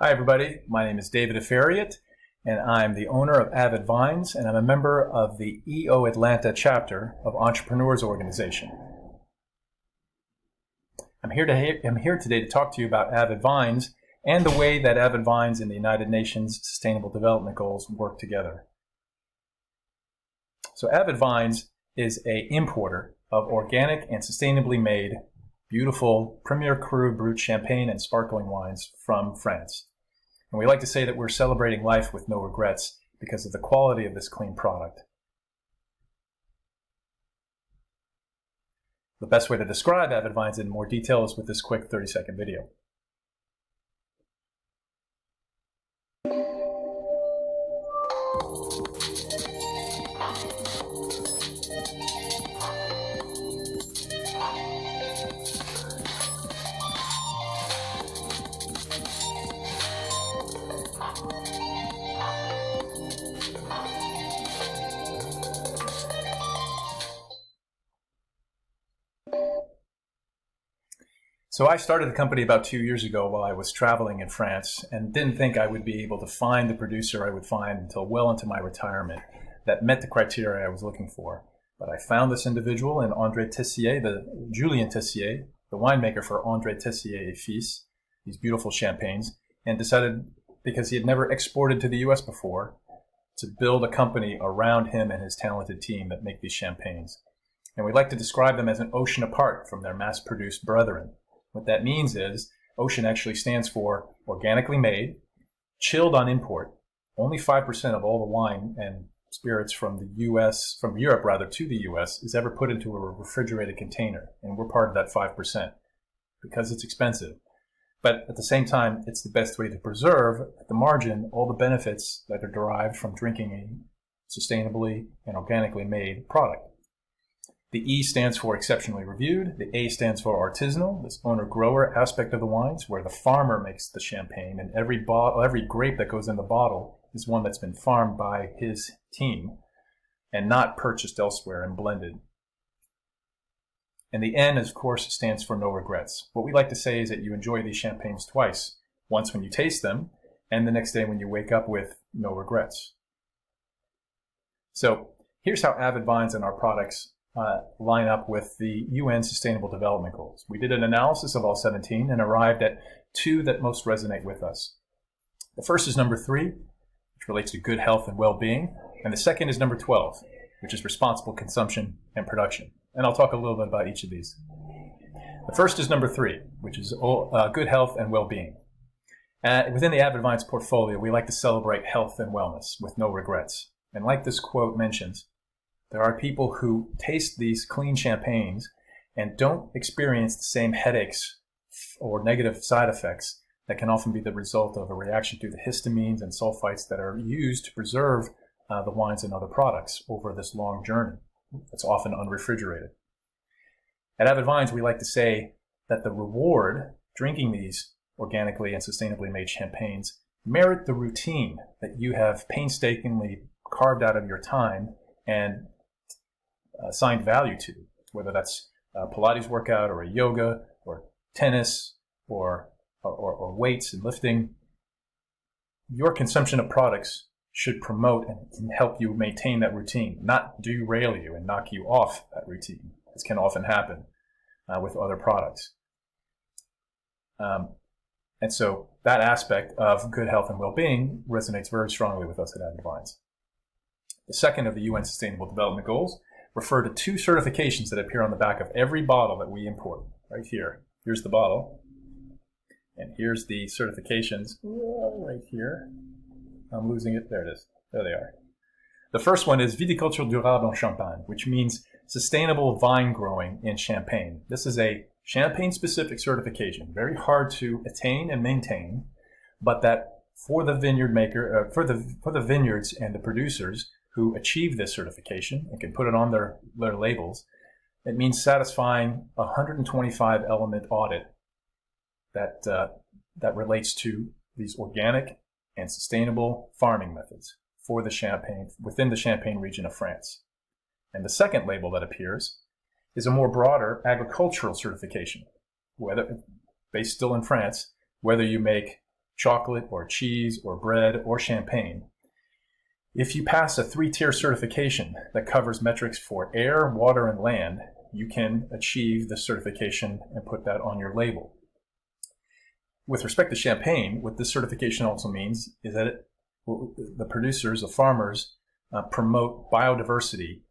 Hi everybody, my name is David Afariat and I'm the owner of Avid Vines and I'm a member of the EO Atlanta chapter of Entrepreneurs Organization. I'm here today to talk to you about Avid Vines and the way that Avid Vines and the United Nations Sustainable Development Goals work together. So Avid Vines is an importer of organic and sustainably made beautiful Premier Cru brut champagne and sparkling wines from France. And we like to say that we're celebrating life with no regrets because of the quality of this clean product. The best way to describe Avid Vines in more detail is with this quick 30-second video. So I started the company about 2 years ago while I was traveling in France and didn't think I would be able to find the producer I would find until well into my retirement that met the criteria I was looking for. But I found this individual in Julien Tessier, the winemaker for André Tessier et Fils, these beautiful champagnes, and decided, because he had never exported to the US before, to build a company around him and his talented team that make these champagnes. And we like to describe them as an ocean apart from their mass-produced brethren. What that means is ocean actually stands for organically made, chilled on import. Only 5% of all the wine and spirits from Europe to the US is ever put into a refrigerated container. And we're part of that 5% because it's expensive. But at the same time, it's the best way to preserve at the margin all the benefits that are derived from drinking a sustainably and organically made product. The E stands for exceptionally reviewed. The A stands for artisanal, this owner-grower aspect of the wines, where the farmer makes the champagne, and every grape that goes in the bottle is one that's been farmed by his team and not purchased elsewhere and blended. And the N, of course, stands for no regrets. What we like to say is that you enjoy these champagnes twice, once when you taste them, and the next day when you wake up with no regrets. So here's how Avid Vines and our products line up with the UN Sustainable Development Goals. We did an analysis of all 17 and arrived at 2 that most resonate with us. The first is number 3, which relates to good health and well-being, and the second is number 12, which is responsible consumption and production. And I'll talk a little bit about each of these. The first is number 3, which is good health and well-being. Within the Avid Vines portfolio, we like to celebrate health and wellness with no regrets. And like this quote mentions, there are people who taste these clean champagnes and don't experience the same headaches or negative side effects that can often be the result of a reaction to the histamines and sulfites that are used to preserve the wines and other products over this long journey. It's often unrefrigerated. At Avid Vines, we like to say that the reward drinking these organically and sustainably made champagnes merit the routine that you have painstakingly carved out of your time and assigned value to, whether that's a Pilates workout or a yoga or tennis or weights and lifting. Your consumption of products should promote and help you maintain that routine, not derail you and knock you off that routine. This can often happen with other products. And so that aspect of good health and well-being resonates very strongly with us at Avid Vines. The second of the UN Sustainable Development Goals refer to 2 certifications that appear on the back of every bottle that we import. Right here. Here's the bottle. And here's the certifications right here. I'm losing it. There it is. There they are. The first one is Viticulture Durable en Champagne, which means sustainable vine growing in Champagne. This is a Champagne-specific certification, very hard to attain and maintain, but that for the vineyard maker, for the vineyards and the producers who achieve this certification and can put it on their labels, it means satisfying a 125 element audit that relates to these organic and sustainable farming methods for the Champagne, within the Champagne region of France. And the second label that appears is a more broader agricultural certification, whether based still in France, whether you make chocolate or cheese or bread or champagne. If you pass a 3-tier certification that covers metrics for air, water, and land, you can achieve the certification and put that on your label. With respect to champagne, what this certification also means is that the producers, the farmers, promote biodiversity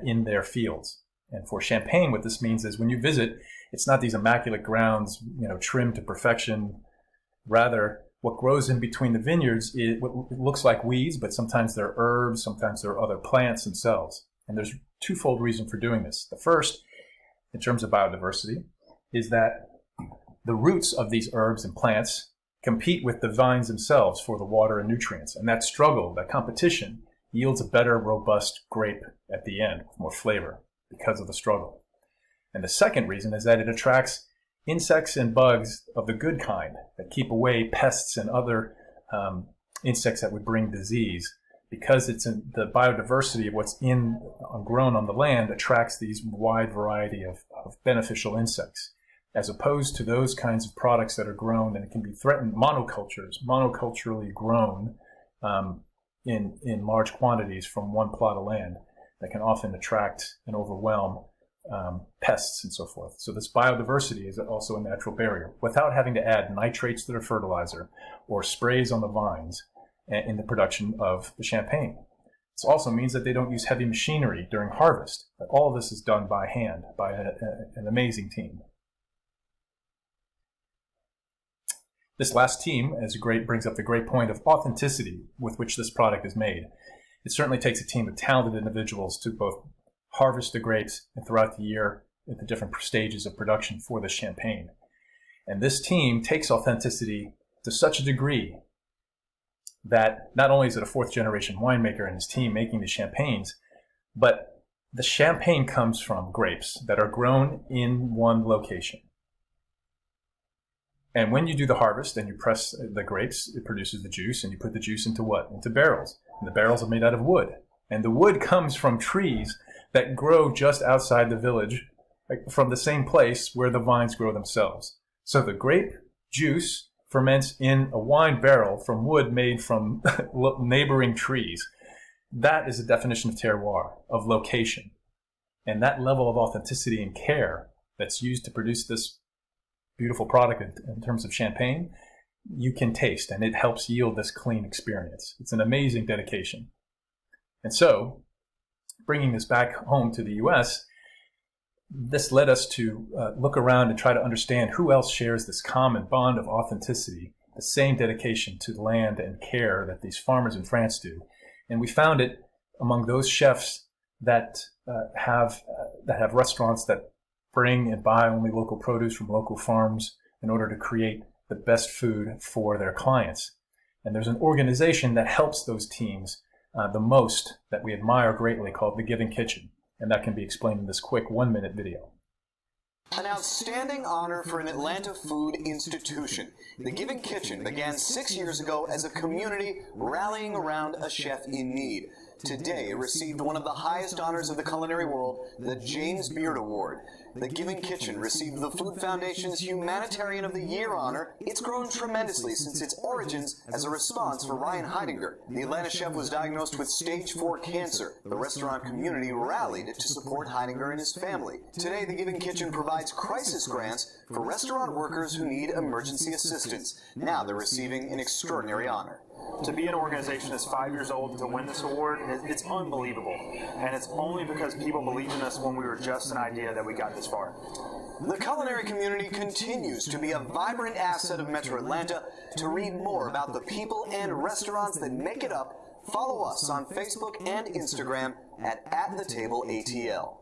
in their fields. And for champagne, what this means is when you visit, it's not these immaculate grounds, trimmed to perfection. Rather, what grows in between the vineyards is what looks like weeds, but sometimes they're herbs, sometimes they're other plants themselves. And there's twofold reason for doing this. The first, in terms of biodiversity, is that the roots of these herbs and plants compete with the vines themselves for the water and nutrients. And that struggle, that competition, yields a better, robust grape at the end with more flavor because of the struggle. And the second reason is that it attracts insects and bugs of the good kind that keep away pests and other insects that would bring disease. Because it's in the biodiversity of what's grown on the land attracts these wide variety of beneficial insects, as opposed to those kinds of products that are grown and it can be threatened, monoculturally grown in large quantities from one plot of land that can often attract and overwhelm pests and so forth. So this biodiversity is also a natural barrier without having to add nitrates to the fertilizer or sprays on the vines in the production of the champagne. This also means that they don't use heavy machinery during harvest. But all of this is done by hand by an amazing team. This last team brings up the great point of authenticity with which this product is made. It certainly takes a team of talented individuals to both harvest the grapes and throughout the year at the different stages of production for the champagne. And this team takes authenticity to such a degree that not only is it a 4th-generation winemaker and his team making the champagnes, but the champagne comes from grapes that are grown in one location. And when you do the harvest and you press the grapes, it produces the juice, and you put the juice into what? Into barrels. And the barrels are made out of wood. And the wood comes from trees that grow just outside the village, from the same place where the vines grow themselves. So the grape juice ferments in a wine barrel from wood made from neighboring trees. That is a definition of terroir, of location. And that level of authenticity and care that's used to produce this beautiful product in terms of champagne, you can taste, and it helps yield this clean experience. It's an amazing dedication. And so, bringing this back home to the US, this led us to look around and try to understand who else shares this common bond of authenticity, the same dedication to the land and care that these farmers in France do. And we found it among those chefs that have restaurants that bring and buy only local produce from local farms in order to create the best food for their clients. And there's an organization that helps those teams the most, that we admire greatly, called The Giving Kitchen. And that can be explained in this quick 1-minute video. An outstanding honor for an Atlanta food institution. The Giving Kitchen began 6 years ago as a community rallying around a chef in need. Today, it received one of the highest honors of the culinary world, the James Beard Award. The Giving Kitchen received the Food Foundation's Humanitarian of the Year honor. It's grown tremendously since its origins as a response for Ryan Heidegger. The Atlanta chef was diagnosed with stage 4 cancer. The restaurant community rallied to support Heidegger and his family. Today, the Giving Kitchen provides crisis grants for restaurant workers who need emergency assistance. Now they're receiving an extraordinary honor. To be an organization that's 5 years old to win this award, it's unbelievable. And it's only because people believed in us when we were just an idea that we got this far. The culinary community continues to be a vibrant asset of Metro Atlanta. To read more about the people and restaurants that make it up, follow us on Facebook and Instagram at @thetableatl.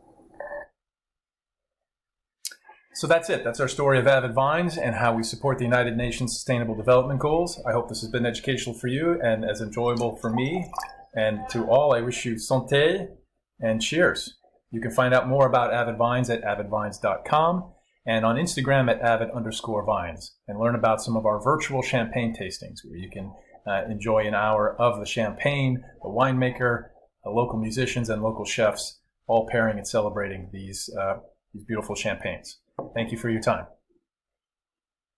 So that's it. That's our story of Avid Vines and how we support the United Nations Sustainable Development Goals. I hope this has been educational for you and as enjoyable for me. And to all, I wish you santé and cheers. You can find out more about Avid Vines at avidvines.com and on Instagram at avid_vines, and learn about some of our virtual champagne tastings where you can enjoy an hour of the champagne, the winemaker, the local musicians, and local chefs all pairing and celebrating these beautiful champagnes. Thank you for your time.